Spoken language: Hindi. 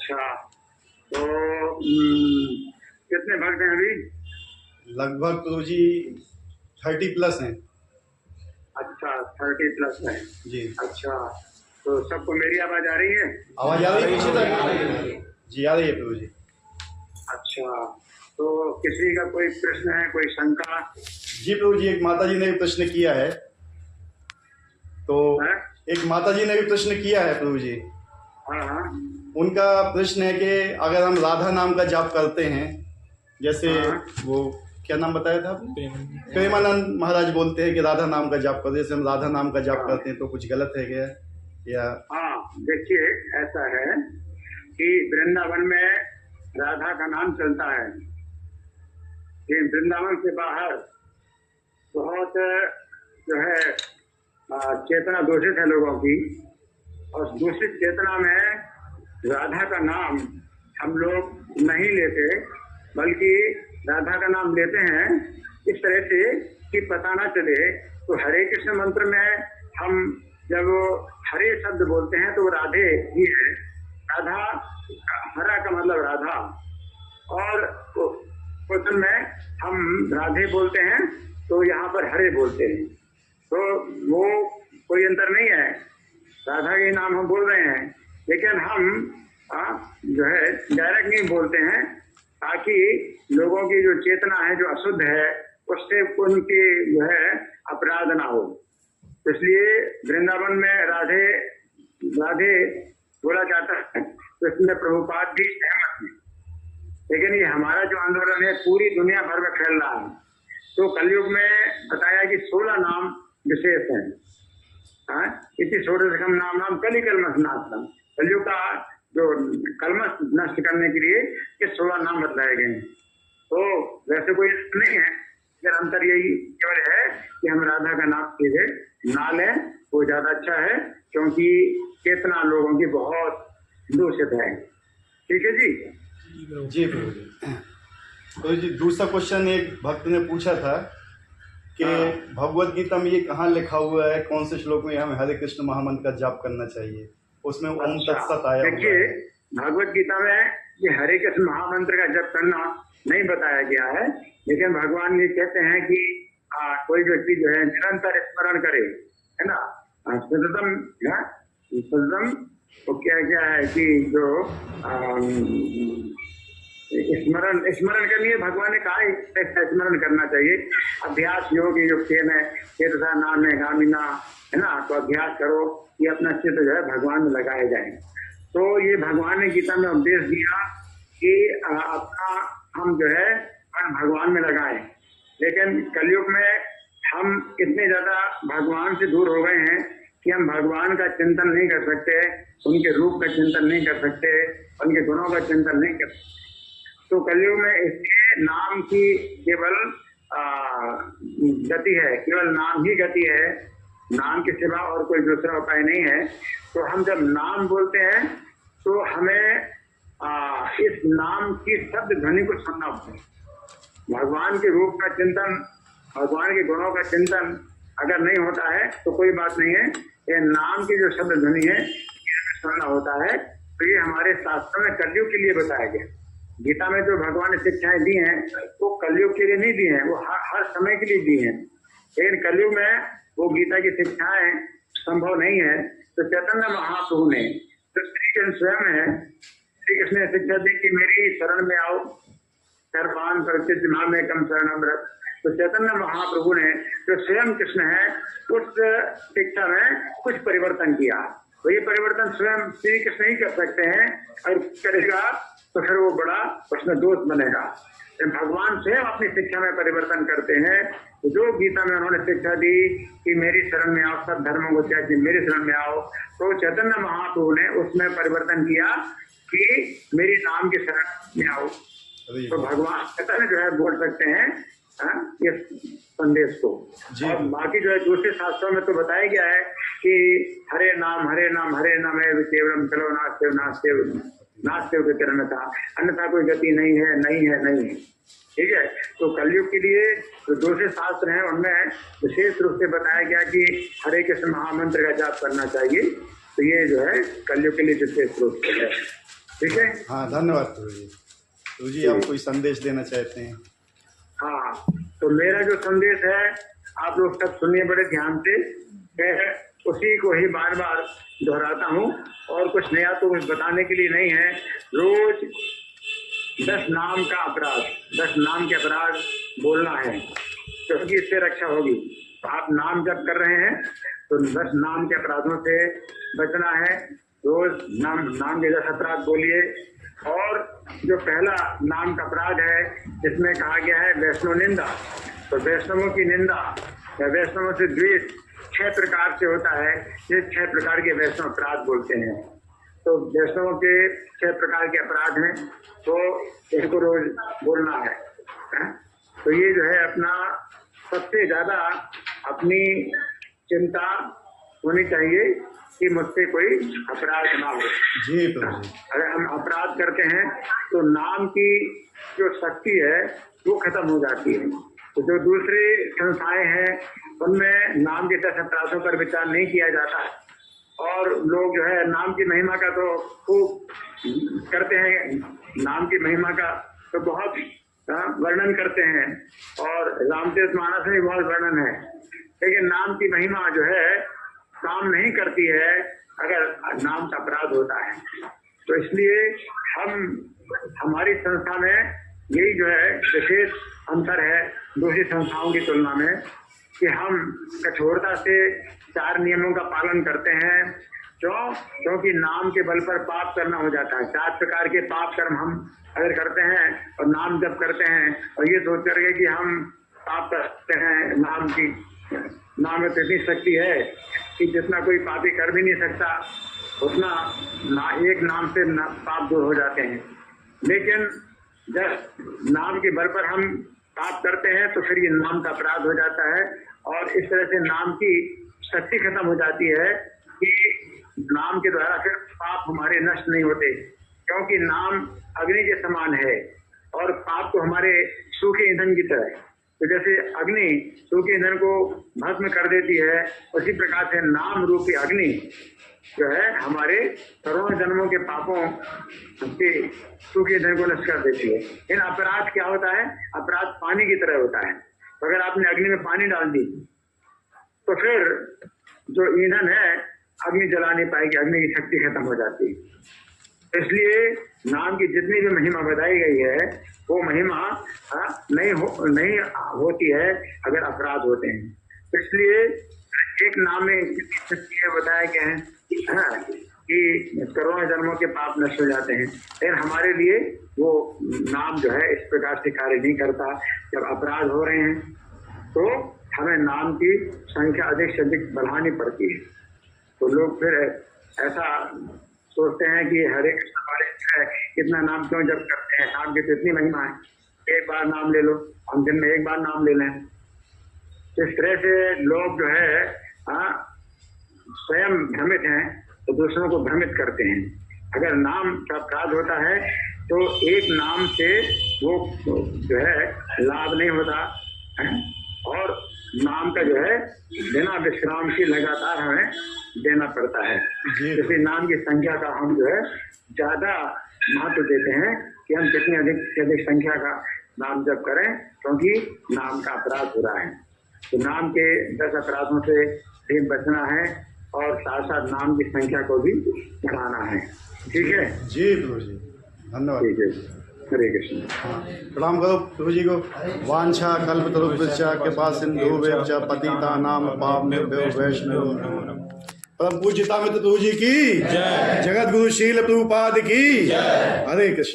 अच्छा, तो कितने भक्त हैं अभी? लगभग प्रभु जी 30+ हैं। अच्छा, 30+ है जी। अच्छा, तो सबको मेरी आवाज आ रही है? आवाज आ रही है पीछे तक? जी आ रही है प्रभु जी। अच्छा, तो किसी का कोई प्रश्न है, कोई शंका? जी प्रभु जी, एक माता जी ने भी प्रश्न किया है। तो है? एक माता जी ने भी प्रश्न किया है प्रभु जी। हाँ हाँ उनका प्रश्न है कि अगर हम राधा नाम का जाप करते हैं, जैसे हाँ। वो क्या नाम बताया था आपने? प्रेमानंद महाराज बोलते हैं कि राधा नाम का जाप करते हैं, जैसे हम राधा नाम का जाप हाँ। करते हैं तो कुछ गलत है क्या? या हाँ, देखिए ऐसा है कि वृंदावन में राधा का नाम चलता है, लेकिन वृंदावन से बाहर बहुत जो है चेतना दूषित है लोगों की, और दूषित चेतना में राधा का नाम हम लोग नहीं लेते, बल्कि राधा का नाम लेते हैं इस तरह से कि पता ना चले। तो हरे कृष्ण मंत्र में हम जब हरे शब्द बोलते हैं तो राधे ही है। राधा, हरा का मतलब राधा, और क्वेश्चन में हम राधे बोलते हैं तो यहाँ पर हरे बोलते हैं, तो वो कोई अंतर नहीं है। राधा के नाम हम बोल रहे हैं, लेकिन हम जो है डायरेक्ट नहीं बोलते हैं, ताकि लोगों की जो चेतना है जो अशुद्ध है उससे उनकी जो है अपराध ना हो। इसलिए वृंदावन में राधे राधे बोला जाता है, तो इसमें प्रभुपाद भी सहमत है। लेकिन ये हमारा जो आंदोलन है पूरी दुनिया भर में फैल रहा है। तो कलयुग में बताया कि 16 नाम विशेष हैं। इसी 16 नाम नाम कली कलमस नाशनम, कलयुग का जो कलमस नष्ट करने के लिए ये 16 नाम बतलाए गए हैं। तो वैसे कोई नहीं है, अगर अंतर यही केवल है कि हम राधा का नाम सीधे ना लें, वो ज्यादा अच्छा है, क्योंकि चेतना लोगों की बहुत दूषित है। ठीक है जी? जी प्रभु जी। तो जी दूसरा क्वेश्चन एक भक्त ने पूछा था कि भगवत गीता में ये कहाँ लिखा हुआ है, कौन से श्लोक में हमें हरे कृष्ण महामंत्र का जाप करना चाहिए? उसमें ओम तत्सत आया हुआ है। देखिए भगवत गीता में ये हरे कृष्ण महामंत्र का जप करना नहीं बताया गया है, लेकिन भगवान ये कहते हैं कि कोई व्यक्ति जो है निरंतर स्मरण करे, है ना, सततम सततम, तो क्या क्या है कि जो स्मरण करनी है। भगवान ने कहा स्मरण करना चाहिए। अभ्यास योग जो खेल है, चेतसा नाम है गामिना, है ना, तो अभ्यास करो कि अपना चित्त जो है भगवान में लगाए जाए। तो ये भगवान ने गीता में उपदेश दिया कि अपना हम जो है मन भगवान में लगाएं। लेकिन कलयुग में हम इतने ज्यादा भगवान से दूर हो गए हैं कि हम भगवान का चिंतन नहीं कर सकते, उनके रूप का चिंतन नहीं कर सकते, उनके गुणों का चिंतन नहीं कर सकते। तो कलयुग में इसके नाम की केवल गति है, केवल नाम ही गति है, नाम के सिवा और कोई दूसरा उपाय नहीं है। तो हम जब नाम बोलते हैं तो हमें इस नाम की शब्द ध्वनि को सुनना होता है। भगवान के रूप का चिंतन, भगवान के गुणों का चिंतन अगर नहीं होता है तो कोई बात नहीं है, ये नाम की जो शब्द ध्वनि है ये सुनना होता है। तो ये हमारे शास्त्रों में कलयुग के लिए बताया गया। गीता में जो भगवान ने शिक्षाएं दी हैं वो कलयुग के लिए नहीं दी हैं, वो हर समय के लिए दी हैं। लेकिन कलयुग में वो गीता की शिक्षाएं संभव नहीं है। तो चैतन्य महाप्रभु ने, तो श्री कृष्ण स्वयं है, श्री कृष्ण ने शिक्षा दी कि मेरी शरण में आओ, सर्वान परिचित मां में कम शरणम रत। तो चैतन्य महाप्रभु ने जो स्वयं कृष्ण है उस शिक्षा में कुछ परिवर्तन किया। तो ये परिवर्तन स्वयं श्री कृष्ण ही कर सकते हैं, और करेगा तो फिर वो बड़ा उसमें दोष बनेगा। भगवान स्वयं अपनी शिक्षा में परिवर्तन करते हैं। तो जो गीता में उन्होंने शिक्षा दी कि मेरी शरण में आओ, सब धर्मों को त्याग के मेरी शरण में आओ, तो चैतन्य महाप्रभु ने उसमें परिवर्तन किया कि मेरी नाम की शरण में आओ। तो भगवान चैतन्य जो है बोल सकते हैं इस संदेश को। और बाकी जो है दूसरे शास्त्रों में तो बताया गया है कि हरे नाम हरे नाम हरे नाम है केवलम चलो नास्तेव के चरण था, अन्यथा कोई गति नहीं है नहीं है नहीं है। ठीक है, तो कलयुग के लिए जो दूसरे शास्त्र हैं उनमें विशेष रूप से बताया गया कि हरे कृष्ण महामंत्र का जाप करना चाहिए। तो ये जो है कलयुग के लिए विशेष रूप से है। ठीक है। हाँ, धन्यवाद प्रभु जी। प्रभु जी, आप कोई संदेश देना चाहते हैं? हाँ, तो मेरा जो संदेश है आप लोग सब सुनिए बड़े ध्यान से। मैं उसी को ही बार बार दोहराता हूँ और कुछ नया तो कुछ बताने के लिए नहीं है। रोज 10 नाम का अपराध, 10 नाम के अपराध बोलना है, क्योंकि इससे रक्षा होगी। तो आप नाम जब कर रहे हैं तो 10 नाम के अपराधों से बचना है। रोज नाम के 10 अपराध बोलिए। और जो पहला नाम का अपराध है जिसमें कहा गया है वैष्णव निंदा, तो वैष्णवों की निंदा या वैष्णवों से द्वेष 6 प्रकार से होता है। ये 6 प्रकार के वैष्णव अपराध बोलते हैं। तो वैष्णवों के 6 प्रकार के अपराध हैं, तो इनको रोज बोलना है। तो ये जो है अपना सबसे ज्यादा अपनी चिंता होनी चाहिए कि मुझसे कोई अपराध ना हो। जी प्रभु जी। अगर हम अपराध करते हैं तो नाम की जो शक्ति है वो खत्म हो जाती है। तो जो दूसरी संस्थाएं हैं उनमें नाम के 10 अपराधों पर विचार नहीं किया जाता, और लोग जो है नाम की महिमा का तो खूब करते हैं, नाम की महिमा का तो बहुत वर्णन करते हैं, और रामचरितमानस में भी बहुत वर्णन है। लेकिन नाम की महिमा जो है काम नहीं करती है अगर नाम का अपराध होता है। तो इसलिए हमारी संस्था में यही जो है विशेष अंतर है दूसरी संस्थाओं की तुलना में, कि हम कठोरता से 4 नियमों का पालन करते हैं। क्योंकि नाम के बल पर पाप करना हो जाता है। 4 प्रकार के पाप कर्म हम अगर करते हैं और नाम जप करते हैं और ये सोच करके कि हम पाप करते हैं, नाम में इतनी शक्ति है कि जितना कोई पापी कर भी नहीं सकता उतना एक नाम से पाप दूर हो जाते हैं। लेकिन जब नाम के बल पर हम पाप करते हैं तो फिर ये नाम का अपराध हो जाता है, और इस तरह से नाम की शक्ति खत्म हो जाती है कि नाम के द्वारा फिर पाप हमारे नष्ट नहीं होते, क्योंकि नाम अग्नि के समान है और पाप तो हमारे सूखे ईंधन की तरह है। तो जैसे अग्नि सूखे ईंधन को भस्म कर देती है, उसी प्रकार से नाम रूपी अग्नि जो है हमारे करोड़ों जन्मों के पापों के सूखे ईंधन को नष्ट कर देती है। इन अपराध क्या होता है? अपराध पानी की तरह होता है। तो अगर आपने अग्नि में पानी डाल दी तो फिर जो ईंधन है अग्नि जला नहीं पाएगी, अग्नि की शक्ति खत्म हो जाती है। इसलिए नाम की जितनी भी महिमा बताई गई है वो महिमा नहीं होती है अगर अपराध होते हैं। इसलिए एक नाम में शक्ति है, बताया गया है कि करोड़ों जन्मों के पाप नष्ट हो जाते हैं। लेकिन हमारे लिए वो नाम जो है इस प्रकार से कार्य नहीं करता। जब अपराध हो रहे हैं तो हमें नाम की संख्या अधिक से अधिक बढ़ानी पड़ती है। तो लोग फिर ऐसा सोचते हैं कि हरे कृष्ण वाले है इतना नाम क्यों जप करते हैं, नाम की तो इतनी महिमा है, एक बार नाम ले लो, हम दिन में एक बार नाम ले लें। इस तरह से लोग जो है स्वयं भ्रमित हैं तो दूसरों को भ्रमित करते हैं। अगर नाम का अपराध होता है तो एक नाम से वो जो है लाभ नहीं होता है, और नाम का जो है बिना विश्राम की लगातार हमें देना पड़ता है। इसी नाम की संख्या का हम जो है ज्यादा महत्व देते हैं कि हम कितनी अधिक से अधिक संख्या का नाम जप करें, क्योंकि नाम का अपराध हो रहा है। तो नाम के 10 अपराधों से भी बचना है और साथ साथ नाम की संख्या को भी बढ़ाना है। ठीक है जी प्रभु जी, धन्यवाद। ठीक है, हरे कृष्ण। प्रणाम करो प्रभु जी को। वांछा कल्पतरुभ्यश्च कृपा सिंधुभ्यश्च पतितानां पावनेभ्यो वैष्णवेभ्यो। परम पूज्यता में प्रभु जी की जय। जगत गुरु शील प्रभुपाद की जय। हरे कृष्ण।